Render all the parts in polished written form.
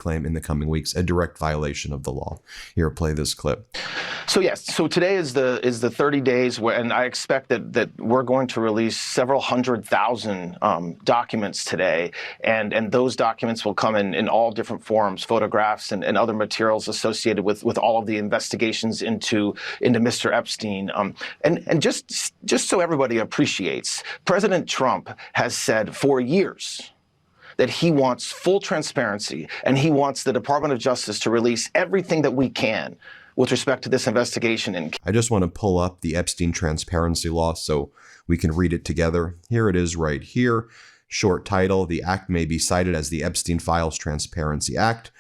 claim in the coming weeks, a direct violation of the law. Here, play this clip. So yes, so today is the 30 days and I expect that we're going to release several 100,000 documents today, and those documents will come in all different forms, photographs and other materials associated with all of the investigations into Mr. Epstein. And just so everybody appreciates, President Trump has said for years that he wants full transparency, and he wants the Department of Justice to release everything that we can with respect to this investigation. I just want to pull up the Epstein transparency law so we can read it together. Here it is right here. Short title: the act may be cited as the Epstein Files Transparency Act.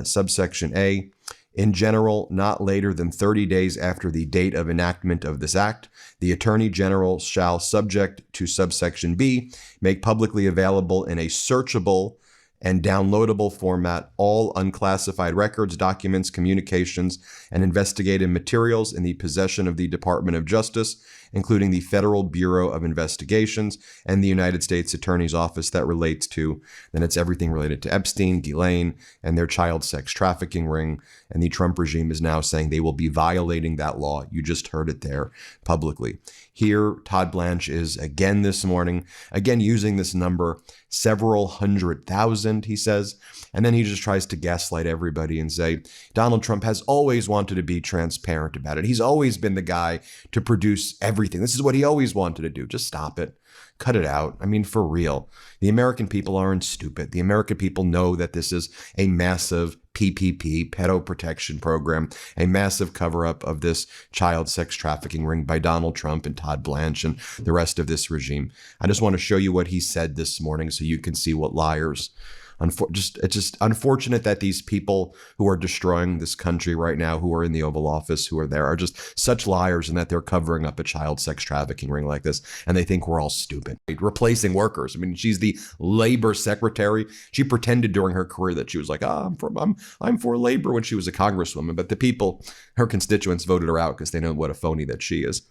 Subsection A: in general, not later than 30 days after the date of enactment of this act, the Attorney General shall, subject to subsection B, make publicly available in a searchable and downloadable format all unclassified records, documents, communications, and investigative materials in the possession of the Department of Justice, including the Federal Bureau of Investigations and the United States Attorney's Office that relates to, then it's everything related to Epstein, Ghislaine, and their child sex trafficking ring. And the Trump regime is now saying they will be violating that law. You just heard it there publicly. Here, Todd Blanche is again this morning, again using this number, several 100,000, he says. And then he just tries to gaslight everybody and say, Donald Trump has always wanted to be transparent about it. He's always been the guy to produce everything. This is what he always wanted to do. Just stop it. Cut it out. I mean, for real. The American people aren't stupid. The American people know that this is a massive PPP, pedo protection program, a massive cover-up of this child sex trafficking ring by Donald Trump and Todd Blanche and the rest of this regime. I just want to show you what he said this morning so you can see what liars. It's just unfortunate that these people who are destroying this country right now, who are in the Oval Office, who are there, are just such liars, and that they're covering up a child sex trafficking ring like this, and they think we're all stupid. Replacing workers. I mean, she's the labor secretary. She pretended during her career that she was like, I'm for labor when she was a congresswoman, but the people, her constituents, voted her out because they know what a phony that she is.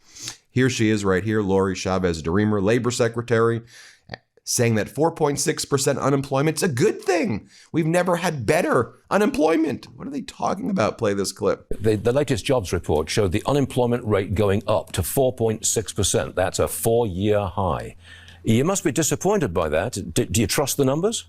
Here she is right here, Lori Chavez DeRemer, labor secretary, saying that 4.6% unemployment is a good thing. We've never had better unemployment. What are they talking about? Play this clip. The latest jobs report showed the unemployment rate going up to 4.6%. That's a 4-year high. You must be disappointed by that. Do you trust the numbers?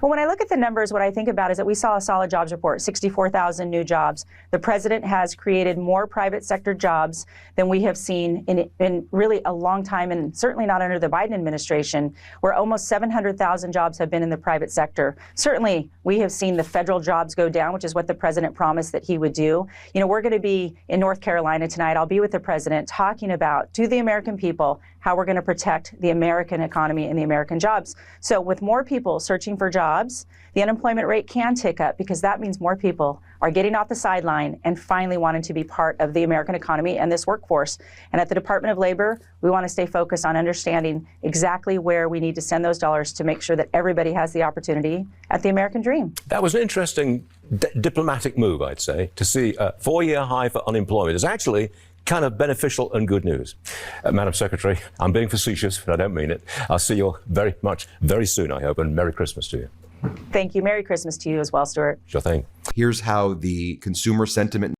Well, when I look at the numbers, what I think about is that we saw a solid jobs report, 64,000 new jobs. The president has created more private sector jobs than we have seen in really a long time, and certainly not under the Biden administration, where almost 700,000 jobs have been in the private sector. Certainly, we have seen the federal jobs go down, which is what the president promised that he would do. You know, we're going to be in North Carolina tonight. I'll be with the president talking about, to the American people, how we're going to protect the American economy and the American jobs. So with more people searching for jobs, the unemployment rate can tick up, because that means more people are getting off the sideline and finally wanting to be part of the American economy and this workforce. And at the Department of Labor, we want to stay focused on understanding exactly where we need to send those dollars to make sure that everybody has the opportunity at the American dream. That was an interesting diplomatic move, I'd say, to see a 4-year high for unemployment is actually kind of beneficial and good news. Madam Secretary, I'm being facetious, but I don't mean it. I'll see you very soon, I hope, and Merry Christmas to you. Thank you. Merry Christmas to you as well, Stuart. Sure thing. Here's how the consumer sentiment.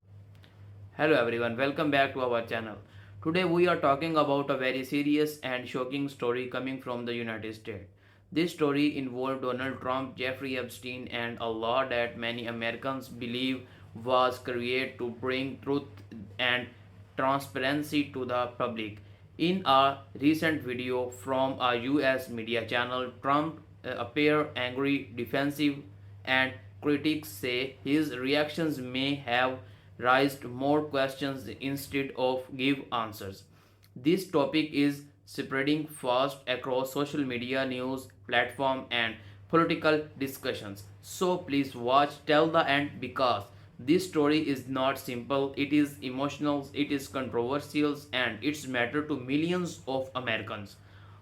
Hello everyone, welcome back to our channel. Today we are talking about a very serious and shocking story coming from the United States. This story involved Donald Trump, Jeffrey Epstein, and a law that many Americans believe was created to bring truth and transparency to the public. In a recent video from a US media channel, Trump appeared angry, defensive, and critics say his reactions may have raised more questions instead of give answers. This topic is spreading fast across social media, news platform, and political discussions. So please watch till the end, because this story is not simple, it is emotional, it is controversial, and it's matter to millions of Americans.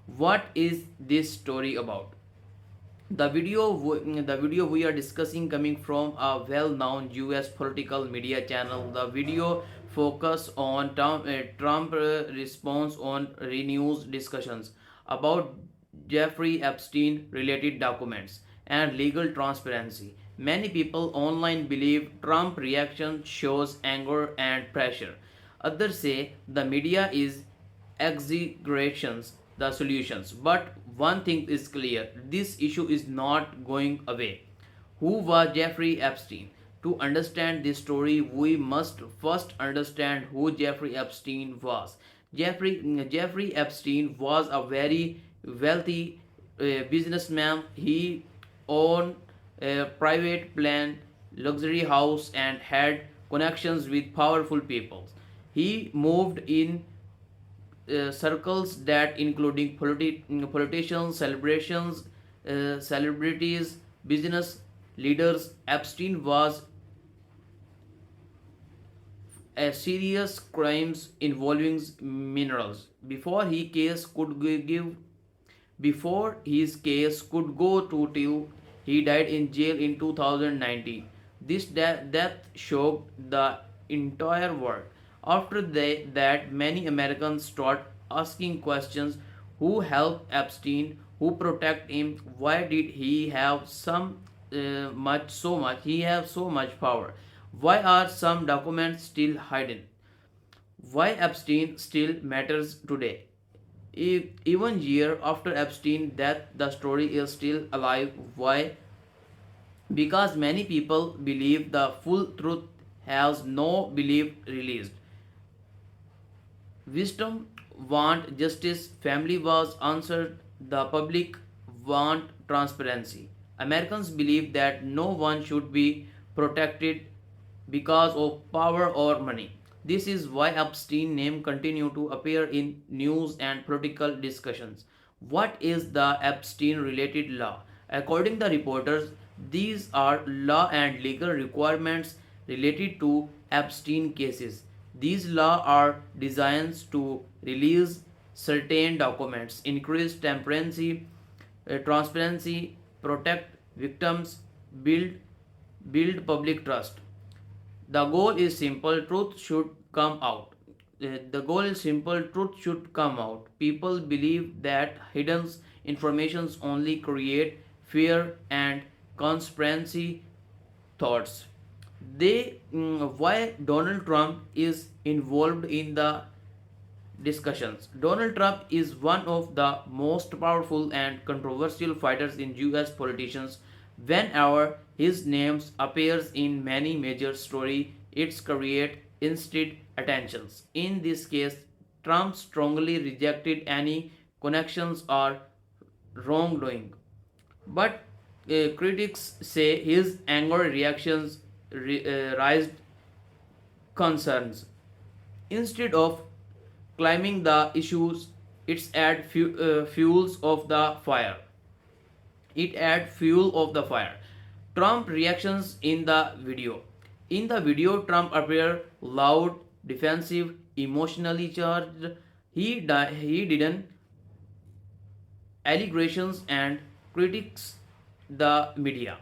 What is this story about? The video we are discussing coming from a well-known US political media channel. The video focus on Trump response on renewed discussions about Jeffrey Epstein related documents and legal transparency. Many people online believe Trump reaction shows anger and pressure. Others say the media is exaggerations the solutions. But one thing is clear, this issue is not going away. Who was Jeffrey Epstein? To understand this story, we must first understand who Jeffrey Epstein was. Jeffrey Epstein was a very wealthy businessman. He owned a private plane, luxury house, and had connections with powerful people. He moved in circles that including politicians, celebrities, business leaders. Epstein was a serious crimes involving minerals. Before his case could go to till he died in jail in 2019. This death shocked the entire world. After that, many Americans started asking questions: Who helped Epstein? Who protect him? Why did he have so much? He have so much power. Why are some documents still hidden? Why Epstein still matters today? Even year after Epstein's death, the story is still alive. Why? Because many people believe the full truth has no belief released. Wisdom want justice, family was answered, the public want transparency. Americans believe that no one should be protected because of power or money. This is why Epstein name continue to appear in news and political discussions. What is the Epstein related law? According to reporters, these are law and legal requirements related to Epstein cases. These laws are designed to release certain documents, increase transparency, protect victims, build public trust. The goal is simple: truth should come out. The goal is simple: truth should come out. People believe that hidden informations only create fear and conspiracy thoughts. Why Donald Trump is involved in the discussions. Donald Trump is one of the most powerful and controversial fighters in US politicians. Whenever his name appears in many major stories, it creates instant attentions. In this case, Trump strongly rejected any connections or wrongdoing. But critics say his anger reactions raised concerns. Instead of climbing the issues, it's add fuels of the fire. It add fuel of the fire. Trump reactions in the video. In the video, Trump appeared loud, defensive, emotionally charged. He didn't allegations and critics the media.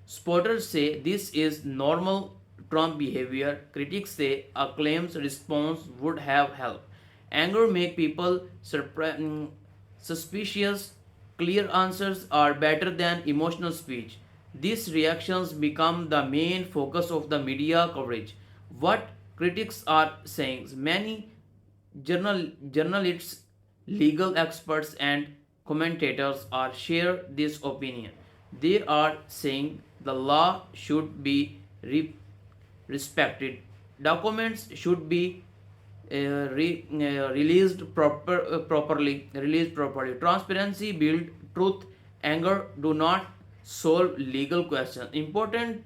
Spotters say this is normal Trump behavior. Critics say a claims response would have helped. Anger make people suspicious. Clear answers are better than emotional speech. These reactions become the main focus of the media coverage. What critics are saying: many journalists, legal experts, and commentators are share this opinion. They are saying the law should be respected. Documents should be released properly. Transparency build truth. Anger do not solve legal questions. Important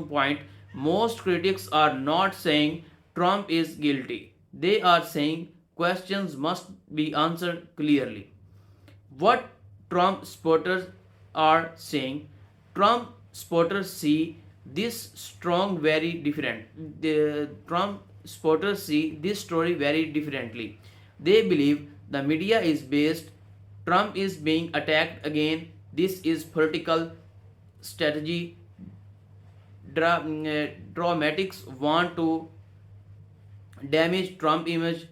point: most critics are not saying Trump is guilty. They are saying questions must be answered clearly. What Trump supporters are saying: Trump supporters see this strong very different. The Trump supporters see this story very differently. They believe the media is based. Trump is being attacked again. This is political strategy. Dramatics want to damage Trump image.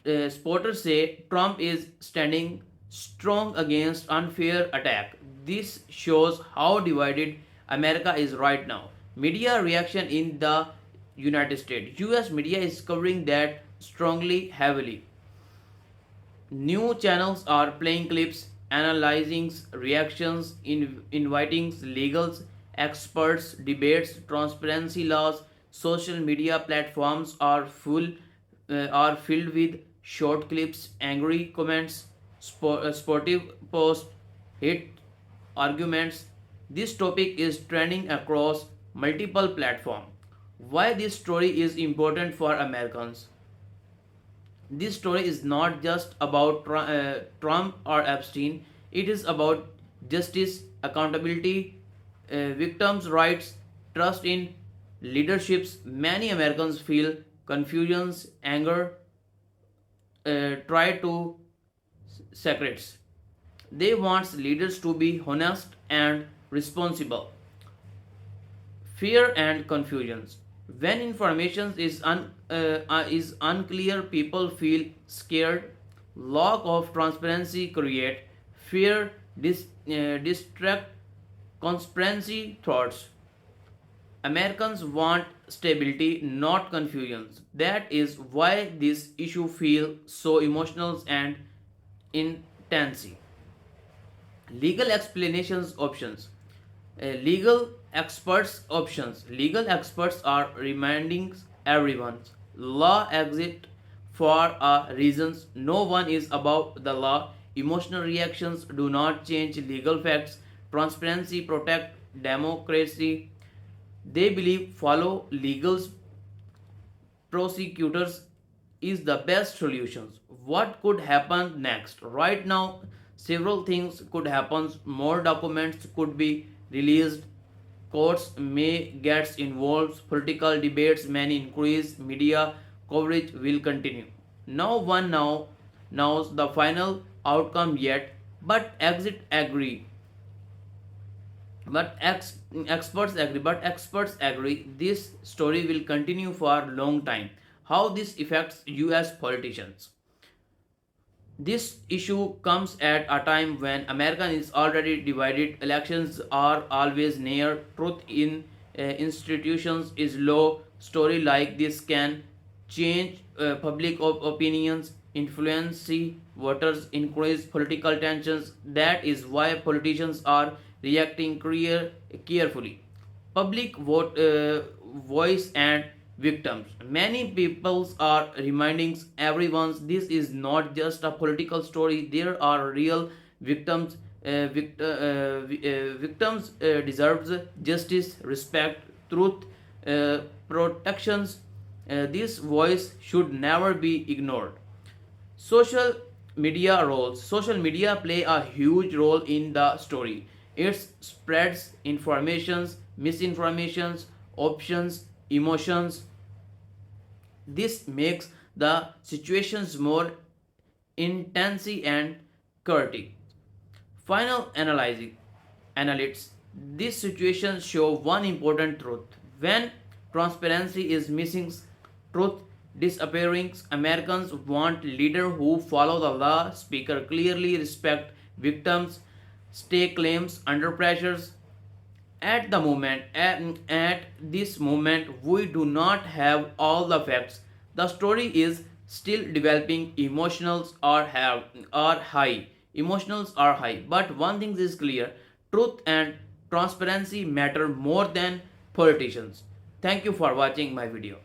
Supporters say Trump is standing strong against unfair attack. This shows how divided America is right now. Media reaction in the United States. US media is covering that strongly heavily. New channels are playing clips, analyzing reactions, inviting legal experts, debates, transparency laws. Social media platforms are filled with short clips, angry comments, sportive posts, hit arguments. This topic is trending across multiple platforms. Why this story is important for Americans? This story is not just about Trump or Epstein, it is about justice, accountability, victims' rights, trust in leaderships. Many Americans feel confusion, anger, try to secrets. They want leaders to be honest and responsible. Fear and confusions. When information is unclear, people feel scared. Lack of transparency create fear, distract conspiracy thoughts. Americans want stability, not confusion. That is why this issue feels so emotional and intense. Legal explanations options. Legal experts options. Legal experts are reminding everyone law exists for a reasons. No one is above the law. Emotional reactions do not change legal facts. Transparency protect democracy. They believe follow legals prosecutors is the best solutions. What could happen next? Right now, several things could happen. More documents could be released. Courts may get involved. Political debates may increase. Media coverage will continue. No one now knows the final outcome yet, but exit agree. Experts agree this story will continue for a long time. How this affects US politicians. This issue comes at a time when America is already divided. Elections are always near. Truth in institutions is low. Story like this can change public opinions, influence voters, increase political tensions. That is why politicians are reacting carefully. Public voice and victims. Many people are reminding everyone this is not just a political story. There are real victims. Victims deserves justice, respect, truth, protections. This voice should never be ignored. Social media roles. Social media play a huge role in the story. It spreads informations, misinformations, options, emotions. This makes the situations more intense and chaotic. Final analyzing analytics. These situations show one important truth. When transparency is missing, truth disappearing, Americans want leaders who follow the law, speak clearly, respect victims, stake claims under pressures. At this moment, we do not have all the facts. The story is still developing. Are high. Emotionals are high. But one thing is clear: truth and transparency matter more than politicians. Thank you for watching my video.